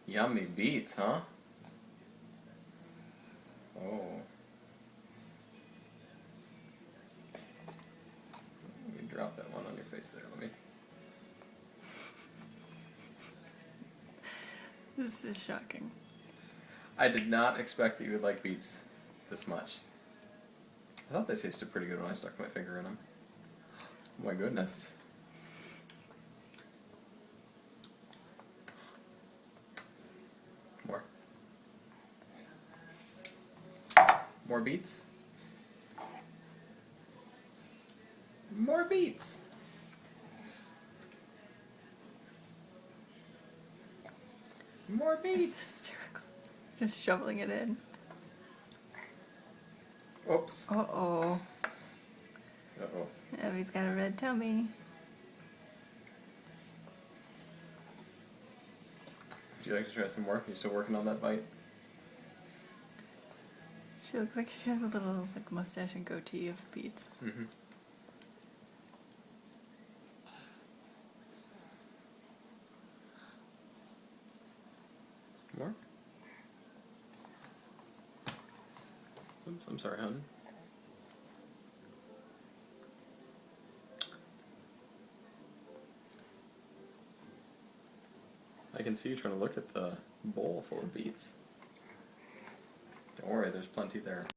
Yummy beets, huh? Oh. Let me drop that one on your face there. Let me. This is shocking. I did not expect that you would like beets this much. I thought they tasted pretty good when I stuck my finger in them. Oh my goodness. More. More beets? More beets! More beets! It's hysterical. Just shoveling it in. Oops. Uh-oh. Uh-oh. Abby's got a red tummy. Would you like to try some more? Are you still working on that bite? She looks like she has a little mustache and goatee of beets. Mm-hmm. More? Oops, I'm sorry, hon. I can see you trying to look at the bowl for beets. Don't worry, there's plenty there.